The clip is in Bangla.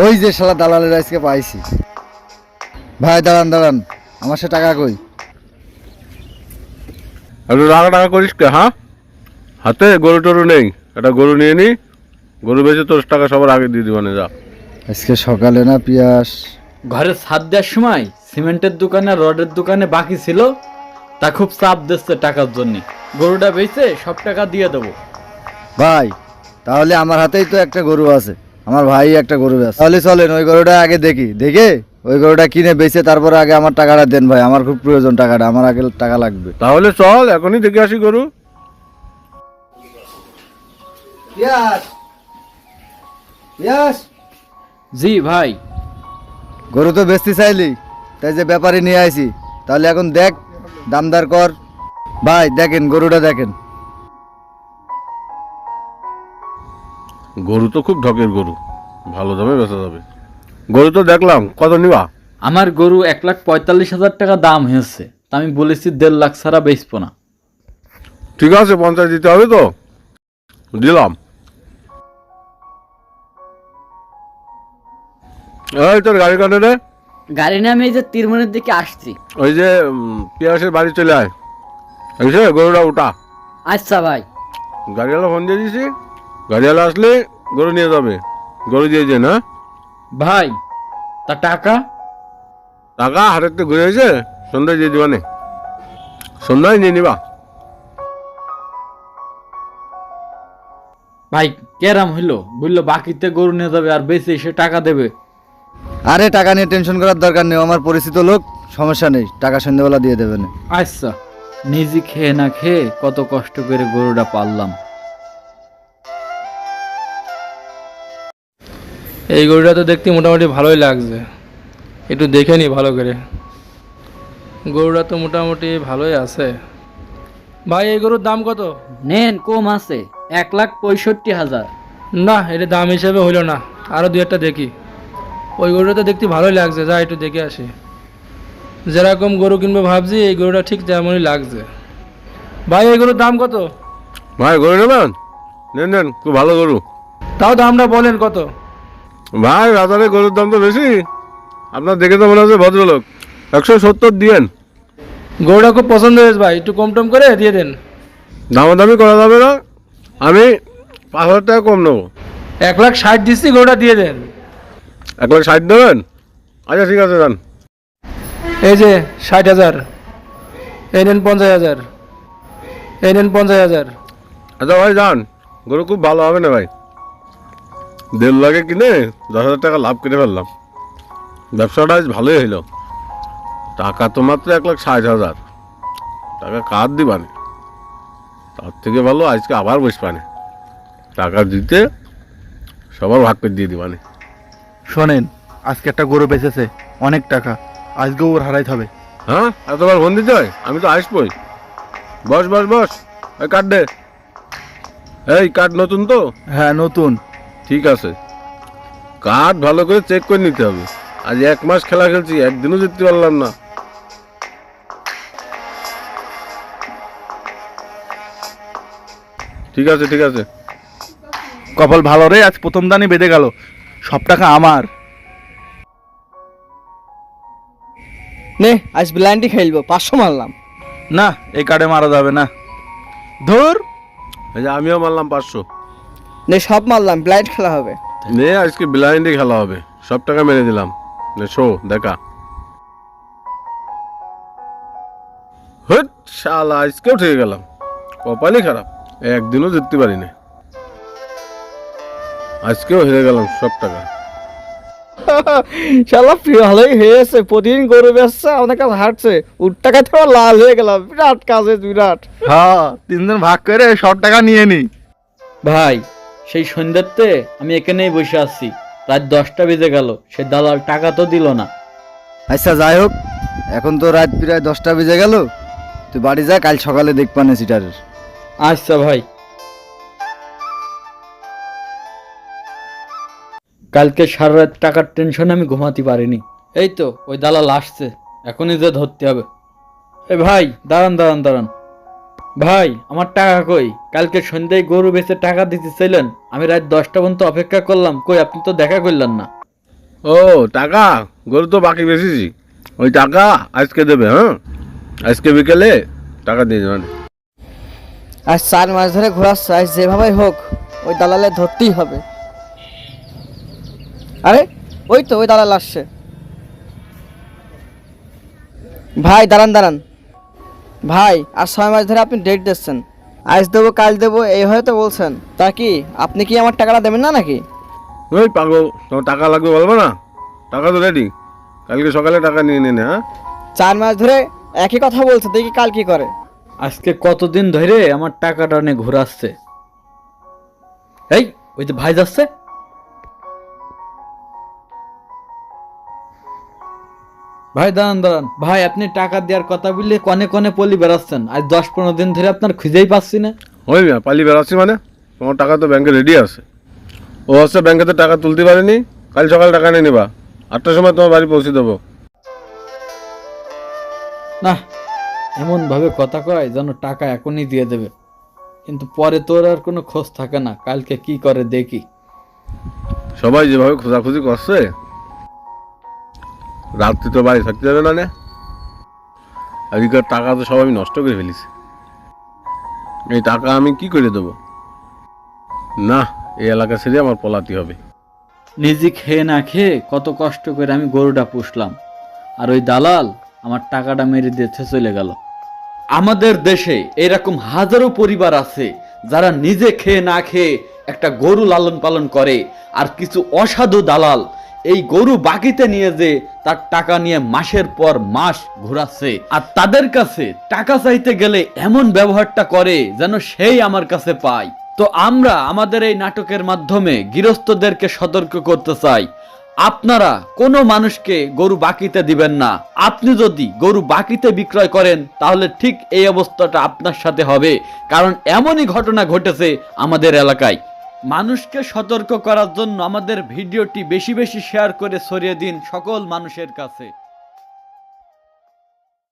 ওই যে শালা দালালের আজকে পাইছি। ভাই দাঁড়ান দাঁড়ান, আমার সে টাকা কই? একটু টাকা টাকা করিস কে? হ্যাঁ, হাতে গরু টরু নেই, একটা গরু নিয়ে নি, গরু বেচে তোর টাকা সবার আগে দিয়ে দিবানে যা। আজকে সকালে না পিয়াস ঘরে ছাদ দেওয়ার সময় সিমেন্টের দোকানে রডের দোকানে বাকি ছিল, তা খুব চাপ দিচ্ছে টাকার জন্য। গরুটা বেচে সব টাকা দিয়ে দেবো। ভাই, তাহলে আমার হাতেই তো একটা গরু আছে, আমার ভাই একটা গরু আছে, তাহলে চলেন ওই গরুটা আগে দেখি, দেখে ওই গরুটা কিনে বেচে তারপরে আগে আমার টাকাটা দেন ভাই, আমার খুব প্রয়োজন টাকাটা, আমার আগে টাকা লাগবে। তাহলে চল এখনই দেখে আসি গরু। জি ভাই। গরু তো বেচতে চাইলি, তাই যে ব্যাপারে নিয়ে আইছি, তাহলে এখন দেখ, দামদার কর। ভাই দেখেন গরুটা দেখেন। গরু তো খুব ঢকের গরু, ভালো দামে বেচা যাবে। গরু তো দেখলাম, কত নিবা? আমার গরু 1,45,000 টাকা দাম হয়েছে, তা আমি বলেছি 1.5 লাখ ছাড়া বেচবো না। ঠিক আছে, 50 দিতে হবে তো, দিলাম। এই তোর গাড়ি কাটে রে। গাড়ি নিয়ে আমি এই যে তিরমনের দিকে আসছি। ওই যে পিয়াসের বাড়ি চলে আয়, এসে গরুটা উঠা। আচ্ছা ভাই। গাড়িওয়ালা ফোন দিয়ে দিছি, গাড়িওয়ালা আসলে গরু নিয়ে যাবে, গরু দিয়ে যে না। ভাই তা টাকা? টাকা হাটের তো ঘুরে এসে সন্ধ্যায় দিয়ে দিবানে, সন্ধ্যায় নিয়ে নিবা। ভাই কেরাম হইলো, বললো বাকিতে গরু নিয়ে যাবে আর বেশি এসে টাকা দেবে। আরে টাকা নিয়ে টেনশন করার দরকার নেই, আমার পরিচিত লোক, সমস্যা নেই, টাকা সন্ধ্যেবেলা দিয়ে দেবেন। আচ্ছা, নিজে খেয়ে না খেয়ে কত কষ্ট করে গরুটা পাললাম। এই গরুটা তো দেখতে মোটামুটি ভালোই লাগছে, একটু দেখে নি ভালো করে। গরুটা তো মোটামুটি ভালোই আছে। ভাই এই গরুর দাম কত? নেন, কম আছে, 1,65,000। না, এটা দাম হিসেবে হইলো না, আরও দু একটা দেখি। ওই গরুটা তো দেখতে ভালোই লাগছে, যা একটু দেখে আসি। যেরকম গরু কিনবো ভাবছি, এই গরুটা ঠিক তেমনই লাগছে। ভাই এই গরুর দাম কত? ভাই গরু নেবেন? নেন নেন, খুব ভালো গরু। তাও দামটা বলেন কত? ভাই বাজারে গরুর দাম তো বেশি, আপনার দেখে তো মনে হচ্ছে ভদ্রলোক, 170 দিয়েন। গরুটা খুব পছন্দ হয়েছে ভাই, একটু কম টম করে দিয়ে দেন। দামাদামি করা যাবে না, আমি 5,000 টাকা কম নেবো। 1,60,000 দিচ্ছি, গরুটা দিয়ে দেন। 1,60,000 দেবেন? আচ্ছা ঠিক আছে, যান। এই যে 60,000, এই নেন 50,000, এই নেন 50,000। আচ্ছা ভাই যান, গরু খুব ভালো হবে না ভাই, 1.5 লাখে কিনে 10,000 টাকা লাভ করে ফেললাম, ব্যবসাটা আজ ভালোই হইল। টাকা তো মাত্র 1,60,000 টাকা কার দিবানে, তার থেকে ভালো আজকে আবার বসবানে, টাকা দিতে সবার ভাগ করে দিয়ে দিবানে। শোনেন, আজকে একটা গরু বেচেছে অনেক টাকা, আজকেও ওর হারাইতে হবে। হ্যাঁ, এতবার ফোন দিতে হয়? আমি তো আসবই। বস বস বস, এই কার্ড দে। এই কার্ড নতুন তো? হ্যাঁ নতুন। ঠিক আছে, কার্ড ভালো করে চেক করে নিতে হবে। আজ 1 মাস খেলা খেলছি, একদিনও জিততে পারলাম না। ঠিক আছে ঠিক আছে। কপাল ভালো রে, আজ প্রথম দানই বেঁধে গেল, সব টাকা আমার। নে, আজ ব্লাইন্ডই খেলবো, 500 মারলাম। না, এই কার্ডে মারা যাবে না, ধুর। এই যে আমিও মারলাম 500। নে, সব মারলাম, ব্লাইন্ড খেলা হবে। নে, আজকে ব্লাইন্ডে খেলা হবে, সব টাকা মেরে দিলাম। নে শো দেখা। হট শালা, আজকেও ঠিক গেলাম, কপালই খারাপ, একদিনও জিততে পারি না। আজকেও হেরে গেলাম সব টাকা। শালা ভালোই হয়েছে, প্রতিদিন গরু বেচছে, অনেক কাজ হাঁটছে, উঠ টাকা থেকে লাল হয়ে গেলাম, বিরাট কাজে বিরাট। হ্যাঁ, 3 জন ভাগ করে সব টাকা নিয়ে নি। ভাই সেই সন্ধ্যাতে আমি এখানেই বসে আছি, রাত 10টা বেজে গেল, সে দালাল টাকা তো দিল না। আচ্ছা যাই হোক, এখন তো রাত প্রায় 10টা বেজে গেল, তুই বাড়ি যা, কাল সকালে দেখবানে সিটারের। আচ্ছা ভাই। কালকে সারা রাত টাকার টেনশনে আমি ঘুমাতে পারিনি। এই তো ওই দালাল আসছে, এখনই যে ধরতে হবে। এই ভাই দাঁড়ান দাঁড়ান দাঁড়ান, ভাই আমার টাকা কই? কালকে সন্ধ্যায় গরু বেচে টাকা দিতে চাইলেন, আমি রাত 10টা পর্যন্ত অপেক্ষা করলাম, কই আপনি তো দেখা করলেন না। ও টাকা, গরু তো বাকি বেশিছি, ওই টাকা আজকে দেবে। হ্যাঁ, আজকে বিকেলে টাকা দিয়ে দেবেন। আজ 4 মাস ধরে ঘোরাচ্ছে, আজ যেভাবেই হোক ওই দালালে ধরতেই হবে। আরে ওই তো ওই দালাল আসছে। ভাই দাঁড়ান দাঁড়ান ভাই, আর 6 মাস ধরে আপনি ডেট দিচ্ছেন, আজ দেবো কাল দেবো এই হয়তো বলছেন, তা কি আপনি কি আমার টাকাটা দেবেন না নাকি? ওই পাগল, তোমার টাকা লাগবে বলবো না? টাকা তো রেডি, কালকে সকালে টাকা নিয়ে নে। হ্যাঁ, 4 মাস ধরে একই কথা বলছে, দেখি কাল কি করে। আজকে কতদিন ধরে আমার টাকাটা নিয়ে ঘোরাচ্ছে। এই ওই যে ভাই যাচ্ছে। ভাই দাঁড়ান দাঁড়ান ভাই, আপনি টাকা দেওয়ার কথা বললে কনে কনে পলি বেড়াচ্ছেন, আজ 10-15 দিন ধরে আপনার খুঁজেই পাচ্ছি না। ওই মিয়া পালি বেড়াচ্ছি মানে? তোমার টাকা তো ব্যাংকে রেডি আছে। ও হচ্ছে ব্যাংকে তো টাকা তুলতে পারেনি, কাল সকালে টাকা নিয়ে নেবা, 8টার সময় তোমার বাড়ি পৌঁছে দেবো। না, এমন ভাবে কথা কয় যেন টাকা এখনই দিয়ে দেবে, কিন্তু পরে তোর আর কোনো খোঁজ থাকে না, কালকে কি করে দেখি। সবাই যেভাবে খোঁজাখুঁজি করছে, রাত্রি তো বাড়ি থাকতে যাবে না নে। আজকের টাকা তো সব আমি নষ্ট করে ফেলেছি, এই টাকা আমি কি করে দেবো? না, এই এলাকা ছেড়ে আমার পলাতে হবে। নিজে খেয়ে না খেয়ে কত কষ্ট করে আমি গরুটা পুষলাম, আর ওই দালাল আমার টাকাটা মেরে দিতে চলে গেল। আমাদের দেশে এরকম হাজারো পরিবার আছে যারা নিজে খেয়ে না খেয়ে একটা গরু লালন পালন করে, আর কিছু অসাধু দালাল এই গরু বাকিতে নিয়ে যে তার টাকা নিয়ে মাসের পর মাস ঘোরাচ্ছে, আর তাদের কাছে টাকা চাইতে গেলে এমন ব্যবহারটা করে যেন সেই আমার কাছে পায়। তো আমরা আমাদের এই নাটকের মাধ্যমে গৃহস্থদেরকে সতর্ক করতে চাই, আপনারা কোনো মানুষকে গরু বাকিতে দিবেন না। আপনি যদি গরু বাকিতে বিক্রয় করেন তাহলে ঠিক এই অবস্থাটা আপনার সাথে হবে, কারণ এমনই ঘটনা ঘটেছে আমাদের এলাকায়। মানুষকে সতর্ক করার জন্য আমাদের ভিডিওটি বেশি বেশি শেয়ার করে ছড়িয়ে দিন সকল মানুষের কাছে।